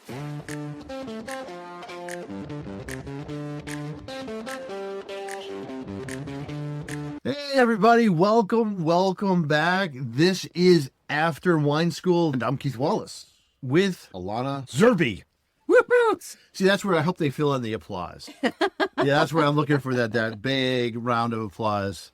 Hey everybody, welcome back. This is After Wine School, and I'm Keith Wallace with Alana Zerbe. Woo-hoo! See, that's where I hope they fill in the applause. Yeah, that's where I'm looking for that big round of applause.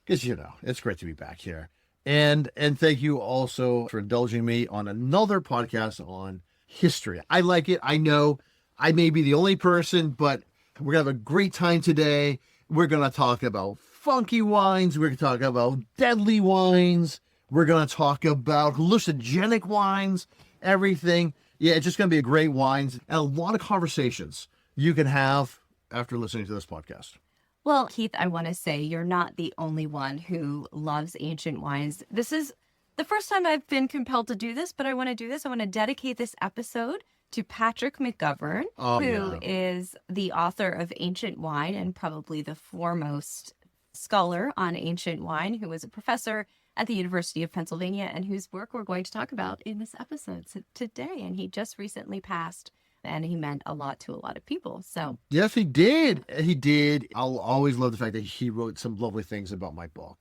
Because, it's great to be back here. And thank you also for indulging me on another podcast on history. I like it. I know I may be the only person, but we're going to have a great time today. We're going to talk about funky wines. We're going to talk about deadly wines. We're going to talk about hallucinogenic wines, everything. Yeah, it's just going to be a great wines and a lot of conversations you can have after listening to this podcast. Well, Keith, I want to say you're not the only one who loves ancient wines. This is the first time I've been compelled to do this, but I want to do this. I want to dedicate this episode to Patrick McGovern, who is the author of Ancient Wine and probably the foremost scholar on ancient wine, who was a professor at the University of Pennsylvania and whose work we're going to talk about in this episode today. And he just recently passed, and he meant a lot to a lot of people. So yes, he did. He did. I'll always love the fact that he wrote some lovely things about my book.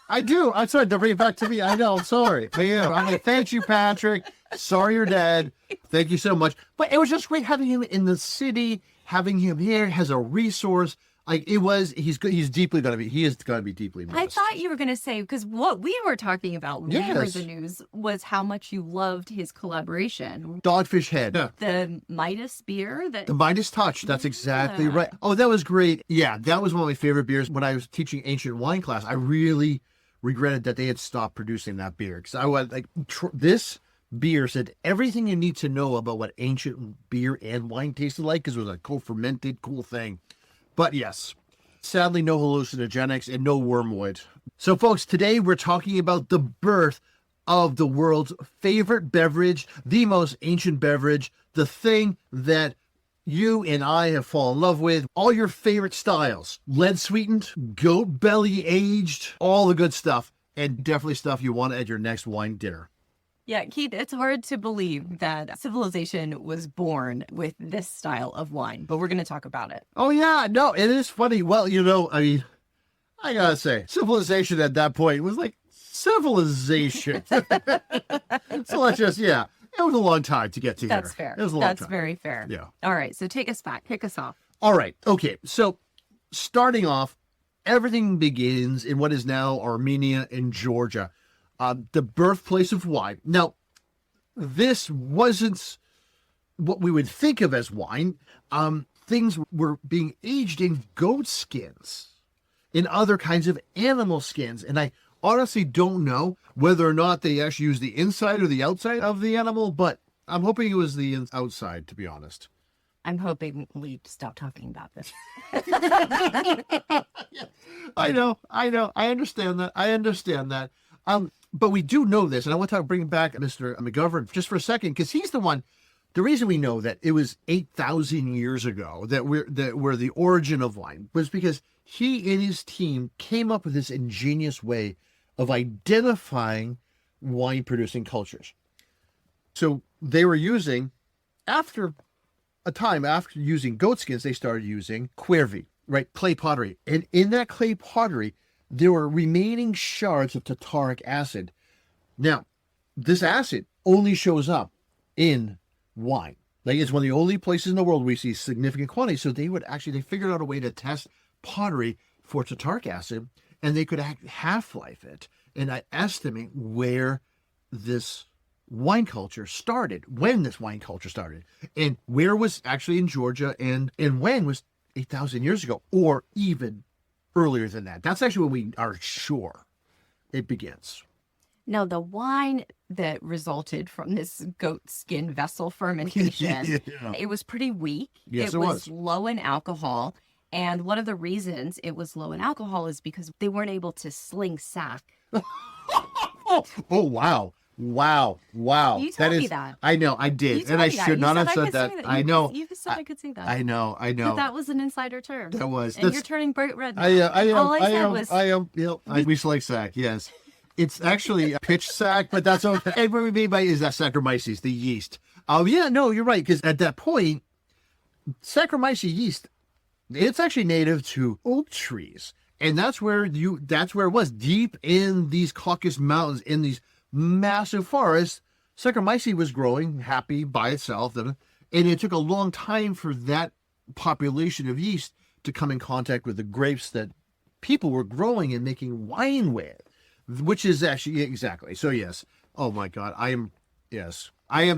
I do. I'm sorry to bring it back to me. I know. I'm sorry. But yeah, I'm going to thank you, Patrick. Sorry you're dead. Thank you so much. But it was just great having him in the city, having him here as a resource. Like it was, he is going to be deeply missed. I thought you were going to say, because what we were talking about when we heard the news was how much you loved his collaboration. Dogfish Head. Yeah. The Midas beer. The Midas Touch. That's exactly right. Oh, that was great. Yeah, that was one of my favorite beers. When I was teaching ancient wine class, I really regretted that they had stopped producing that beer. Because I was like, this beer said everything you need to know about what ancient beer and wine tasted like, because it was a co-fermented, cool thing. But yes, sadly, no hallucinogenics and no wormwood. So folks, today we're talking about the birth of the world's favorite beverage, the most ancient beverage, the thing that you and I have fallen in love with, all your favorite styles, lead sweetened, goat belly aged, all the good stuff, and definitely stuff you want at your next wine dinner. Yeah, Keith, it's hard to believe that civilization was born with this style of wine, but we're going to talk about it. Oh, yeah. No, it is funny. Well, I got to say, civilization at that point was like civilization. So let's just, it was a long time to get to here. That's fair. It was a long time. That's very fair. Yeah. All right. So take us back. Kick us off. All right. Okay. So starting off, everything begins in what is now Armenia and Georgia. The birthplace of wine. Now, this wasn't what we would think of as wine. Things were being aged in goat skins, in other kinds of animal skins. And I honestly don't know whether or not they actually used the inside or the outside of the animal, but I'm hoping it was the outside, to be honest. I'm hoping we stop talking about this. I know. I understand that. But we do know this, and I want to bring back Mr. McGovern just for a second, because he's the one. The reason we know that it was 8,000 years ago that we're the origin of wine was because he and his team came up with this ingenious way of identifying wine-producing cultures. So they were using, after using goat skins, they started using cuervi, right, clay pottery, and in that clay pottery, there were remaining shards of tartaric acid. Now, this acid only shows up in wine. Like, it's one of the only places in the world we see significant quantities. So they figured out a way to test pottery for tartaric acid, and they could half-life it and estimate where this wine culture started, when this wine culture started, and where was actually in Georgia, and when was 8,000 years ago, or even earlier than that. That's actually when we are sure it begins. Now, the wine that resulted from this goat skin vessel fermentation, it was pretty weak. Yes, it was low in alcohol. And one of the reasons it was low in alcohol is because they weren't able to sling sack. Oh, wow. You told me that. I know, I did. And I should not have said that. I know. You said I could say that. I know. But that was an insider term. That was. And you're turning bright red now. I am. We select sack, yes. It's actually a pitch sack, but that's okay. And what we mean by is that Saccharomyces, the yeast. Oh yeah, no, you're right. Because at that point, Saccharomyces yeast, it's actually native to oak trees, and that's where it was deep in these Caucasus Mountains, in these massive forests. Saccharomyces was growing happy by itself, and it took a long time for that population of yeast to come in contact with the grapes that people were growing and making wine with, which is actually exactly. So yes, oh my God, I am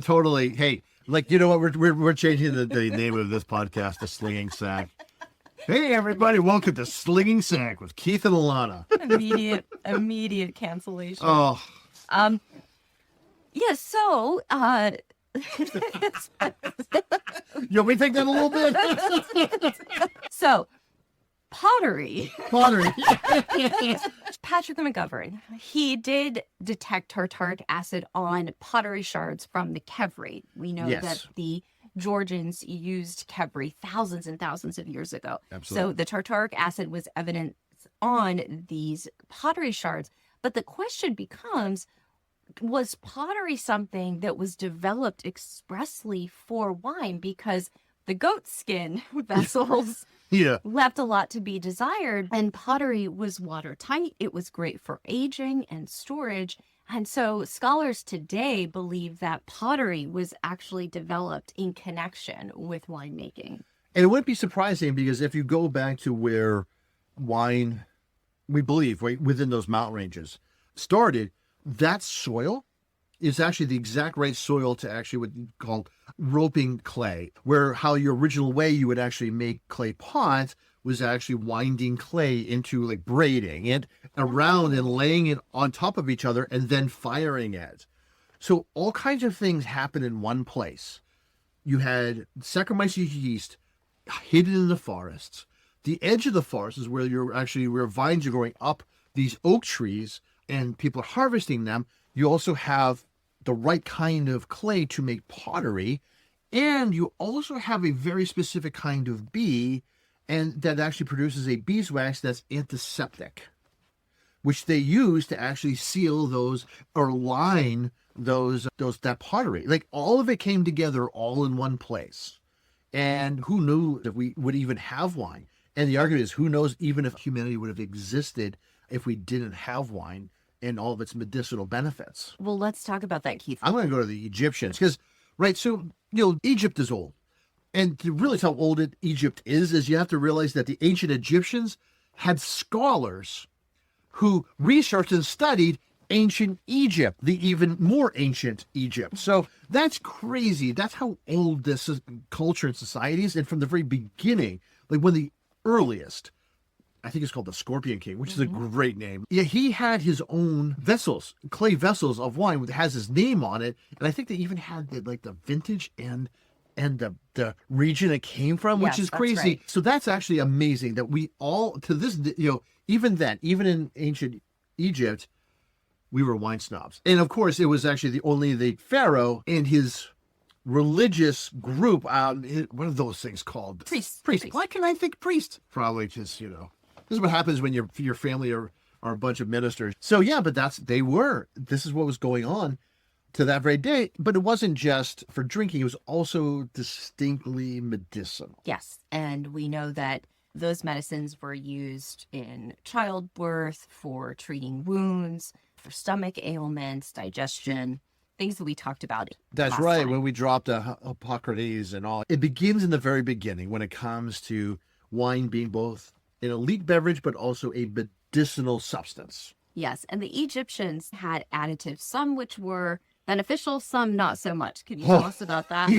totally. Hey, like you know what? We're changing the name of this podcast to Slinging Sack. Hey everybody, welcome to Slinging Sack with Keith and Alana. Immediate cancellation. Oh, Yeah, so you want me to take that a little bit? so pottery. Pottery. Patrick McGovern, he did detect tartaric acid on pottery shards from the Kevri. We know Yes. that the Georgians used Kevri thousands and thousands of years ago. Absolutely. So the tartaric acid was evident on these pottery shards. But the question becomes, was pottery something that was developed expressly for wine? Because the goat skin vessels Yeah. left a lot to be desired, and pottery was watertight. It was great for aging and storage. And so scholars today believe that pottery was actually developed in connection with winemaking. And it wouldn't be surprising because if you go back to where wine, we believe, right, within those mountain ranges started, that soil is actually the exact right soil to actually what you call roping clay, where how your original way you would actually make clay pots was actually winding clay into like braiding it around and laying it on top of each other and then firing it. So all kinds of things happen in one place. You had Saccharomyces yeast hidden in the forests. The edge of the forest is where vines are growing up these oak trees and people are harvesting them. You also have the right kind of clay to make pottery. And you also have a very specific kind of bee, and that actually produces a beeswax that's antiseptic, which they use to actually seal those or line that pottery. Like all of it came together all in one place. And who knew that we would even have wine? And the argument is, who knows even if humanity would have existed if we didn't have wine and all of its medicinal benefits. Well, let's talk about that, Keith. I'm going to go to the Egyptians because, right, so, Egypt is old. And to realize how old Egypt is you have to realize that the ancient Egyptians had scholars who researched and studied ancient Egypt, the even more ancient Egypt. So that's crazy. That's how old this culture and society is. And from the very beginning, like when the earliest, I think it's called the Scorpion King, which is a great name. Yeah, he had his own vessels, clay vessels of wine that has his name on it. And I think they even had the vintage and the region it came from, which Yes, is that's crazy. right. So that's actually amazing that we all, to this, even then, even in ancient Egypt, we were wine snobs. And of course, it was actually only the pharaoh and his religious group. What are those things called? Priests. Why can I think priest? Probably just, this is what happens when your family are a bunch of ministers. So yeah, but this is what was going on to that very day. But it wasn't just for drinking. It was also distinctly medicinal. Yes. And we know that those medicines were used in childbirth, for treating wounds, for stomach ailments, digestion, things that we talked about. That's last right. time. When we dropped Hippocrates and all, it begins in the very beginning when it comes to wine being both an elite beverage, but also a medicinal substance. Yes. And the Egyptians had additives, some which were beneficial, some not so much. Can you tell us about that?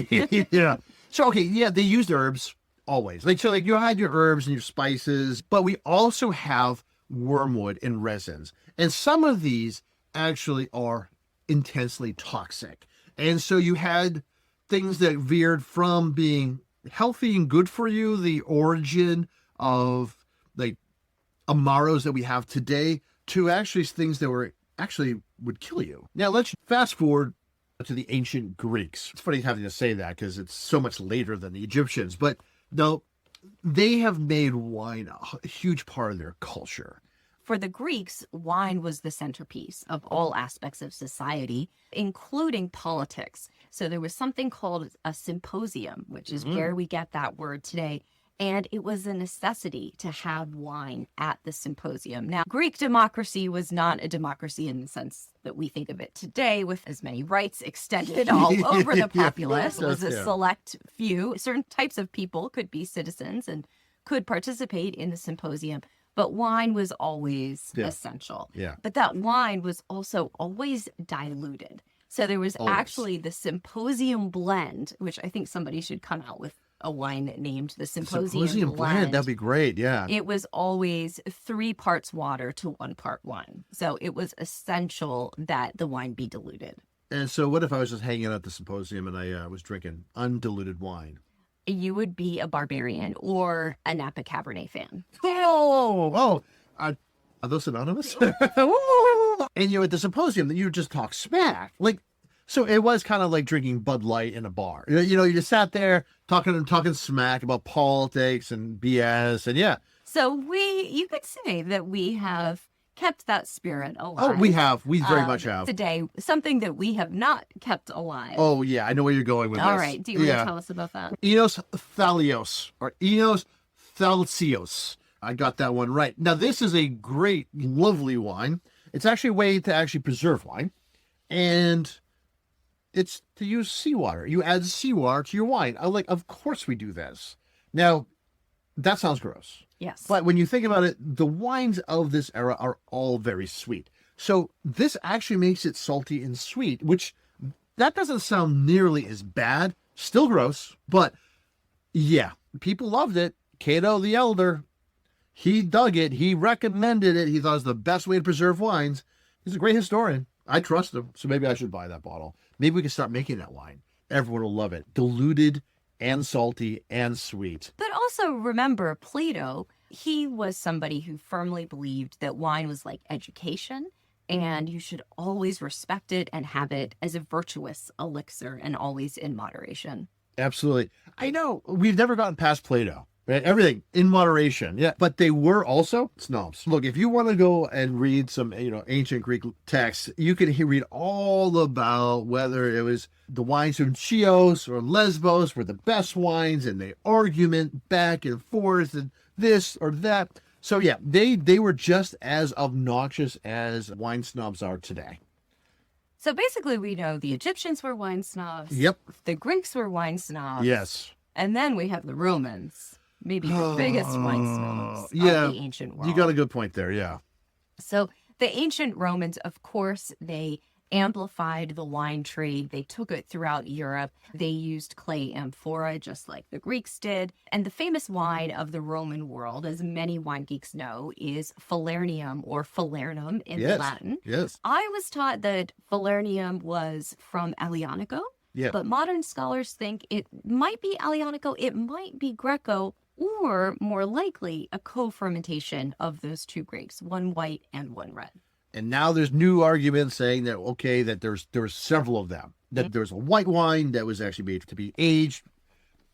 Yeah. So, okay. Yeah. They used herbs always. You had your herbs and your spices, but we also have wormwood and resins. And some of these actually are intensely toxic. And so you had things that veered from being healthy and good for you, the origin of amaros that we have today, to actually things that would kill you. Now let's fast forward to the ancient Greeks. It's funny having to say that because it's so much later than the Egyptians, but no, they have made wine a huge part of their culture For the Greeks, wine was the centerpiece of all aspects of society, including politics. So there was something called a symposium, which is where we get that word today. And it was a necessity to have wine at the symposium. Now, Greek democracy was not a democracy in the sense that we think of it today, with as many rights extended all over the populace. It was a select few. Certain types of people could be citizens and could participate in the symposium. But wine was always essential. Yeah. But that wine was also always diluted. So there was actually the symposium blend, which I think somebody should come out with a wine named the Symposium blend. That'd be great. Yeah. It was always 3 parts water to 1 part wine. So it was essential that the wine be diluted. And so what if I was just hanging out at the symposium and I was drinking undiluted wine? You would be a barbarian or a Napa Cabernet fan. Are those synonymous? And at the symposium, you just talk smack. So it was kind of like drinking Bud Light in a bar. You just sat there talking smack about politics and BS, and So you could say that we have kept that spirit alive. Oh, we have. We very much have. Today, something that we have not kept alive. Oh, yeah. I know where you're going with this. All right. Do you want to tell us about that? Enos Thalios, or Enos Thalsios. I got that one right. Now, this is a great, lovely wine. It's actually a way to actually preserve wine. And it's to use seawater. You add seawater to your wine. Of course we do this. Now, that sounds gross. Yes. But when you think about it, the wines of this era are all very sweet. So this actually makes it salty and sweet, which that doesn't sound nearly as bad. Still gross, but yeah, people loved it. Cato the Elder, he dug it. He recommended it. He thought it was the best way to preserve wines. He's a great historian. I trust him, so maybe I should buy that bottle. Maybe we can start making that wine. Everyone will love it. Diluted and salty and sweet. But also remember, Plato, he was somebody who firmly believed that wine was like education, and you should always respect it and have it as a virtuous elixir and always in moderation. Absolutely. I know we've never gotten past Plato. Right? Everything in moderation. Yeah. But they were also snobs. Look, if you want to go and read some, ancient Greek texts, you can read all about whether it was the wines from Chios or Lesbos were the best wines, and they argument back and forth and this or that. So yeah, they were just as obnoxious as wine snobs are today. So basically we know the Egyptians were wine snobs. Yep. The Greeks were wine snobs. Yes. And then we have the Romans. Maybe the biggest wine snobs of the ancient world. You got a good point there, yeah. So the ancient Romans, of course, they amplified the wine trade. They took it throughout Europe. They used clay amphora, just like the Greeks did. And the famous wine of the Roman world, as many wine geeks know, is Falernium or Falernum in Latin. Yes. I was taught that Falernium was from Aglianico. Yeah. But modern scholars think it might be Aglianico, it might be Greco, or more likely a co-fermentation of those 2 grapes, one white and one red. And now there's new arguments saying that, that there were several of them. That there was a white wine that was actually made to be aged,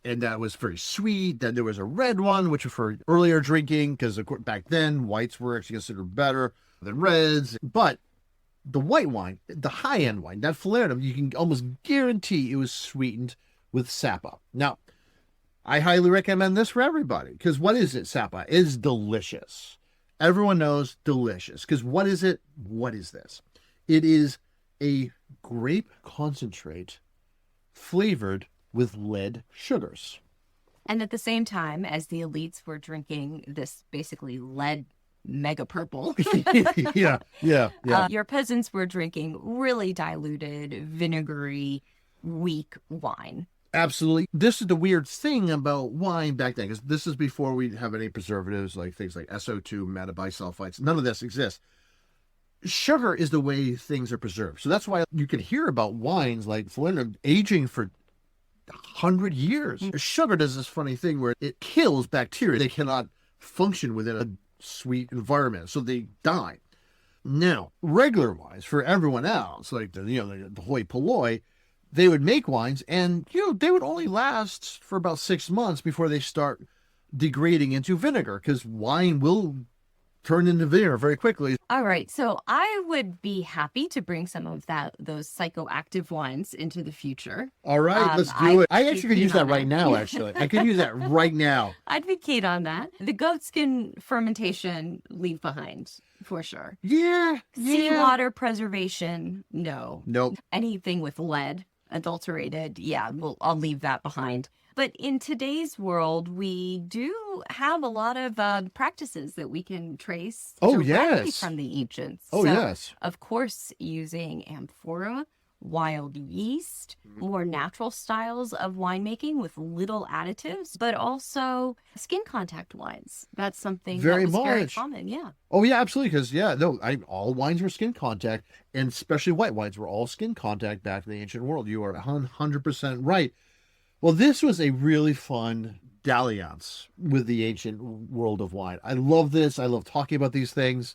and that was very sweet. Then there was a red one, which was for earlier drinking, because back then whites were actually considered better than reds. But the white wine, the high-end wine, that Falernum, you can almost guarantee it was sweetened with sapa. Now, I highly recommend this for everybody, because what is it, sapa? It's delicious. Everyone knows delicious, because what is it? What is this? It is a grape concentrate flavored with lead sugars. And at the same time, as the elites were drinking this basically lead mega purple, yeah. Your peasants were drinking really diluted, vinegary, weak wine. Absolutely. This is the weird thing about wine back then, because this is before we have any preservatives, like things like SO2, metabisulfites. None of this exists. Sugar is the way things are preserved. So that's why you can hear about wines like Falernum aging for 100 years. Sugar does this funny thing where it kills bacteria. They cannot function within a sweet environment, so they die. Now, regular wines for everyone else, like the hoi polloi, they would make wines, and they would only last for about 6 months before they start degrading into vinegar, because wine will turn into vinegar very quickly. All right. So I would be happy to bring some of those psychoactive wines into the future. All right, let's do it. I actually could use that on right now, actually. I could use that right now. I'd be keen on that. The goat skin fermentation, leave behind for sure. Yeah. Seawater preservation, no. Nope. Anything with lead, adulterated, I'll leave that behind. But in today's world, we do have a lot of practices that we can trace directly from the ancients. Oh, so, yes. Of course, using amphora, wild yeast, more natural styles of winemaking with little additives, but also skin contact wines. That's something very common, yeah. Oh, yeah, absolutely. Because, all wines were skin contact, and especially white wines were all skin contact back in the ancient world. You are 100% right. Well, this was a really fun dalliance with the ancient world of wine. I love this. I love talking about these things.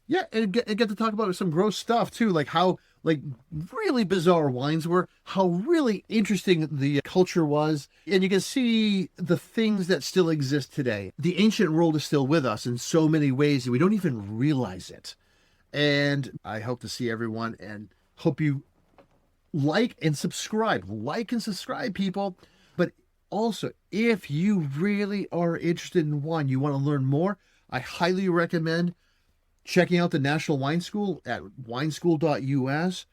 Yeah, and get to talk about some gross stuff, too, like how really bizarre wines were, how really interesting the culture was. And you can see the things that still exist today. The ancient world is still with us in so many ways that we don't even realize it. And I hope to see everyone and hope you like and subscribe, people. But also, if you really are interested in wine, you want to learn more, I highly recommend checking out the National Wine School at wineschool.us.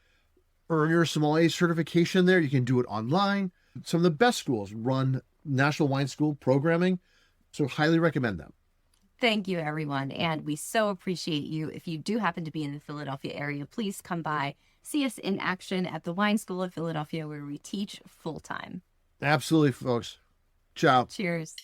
Earn your sommelier certification there. You can do it online. Some of the best schools run National Wine School programming, so highly recommend them. Thank you, everyone. And we so appreciate you. If you do happen to be in the Philadelphia area, please come by. See us in action at the Wine School of Philadelphia, where we teach full-time. Absolutely, folks. Ciao. Cheers.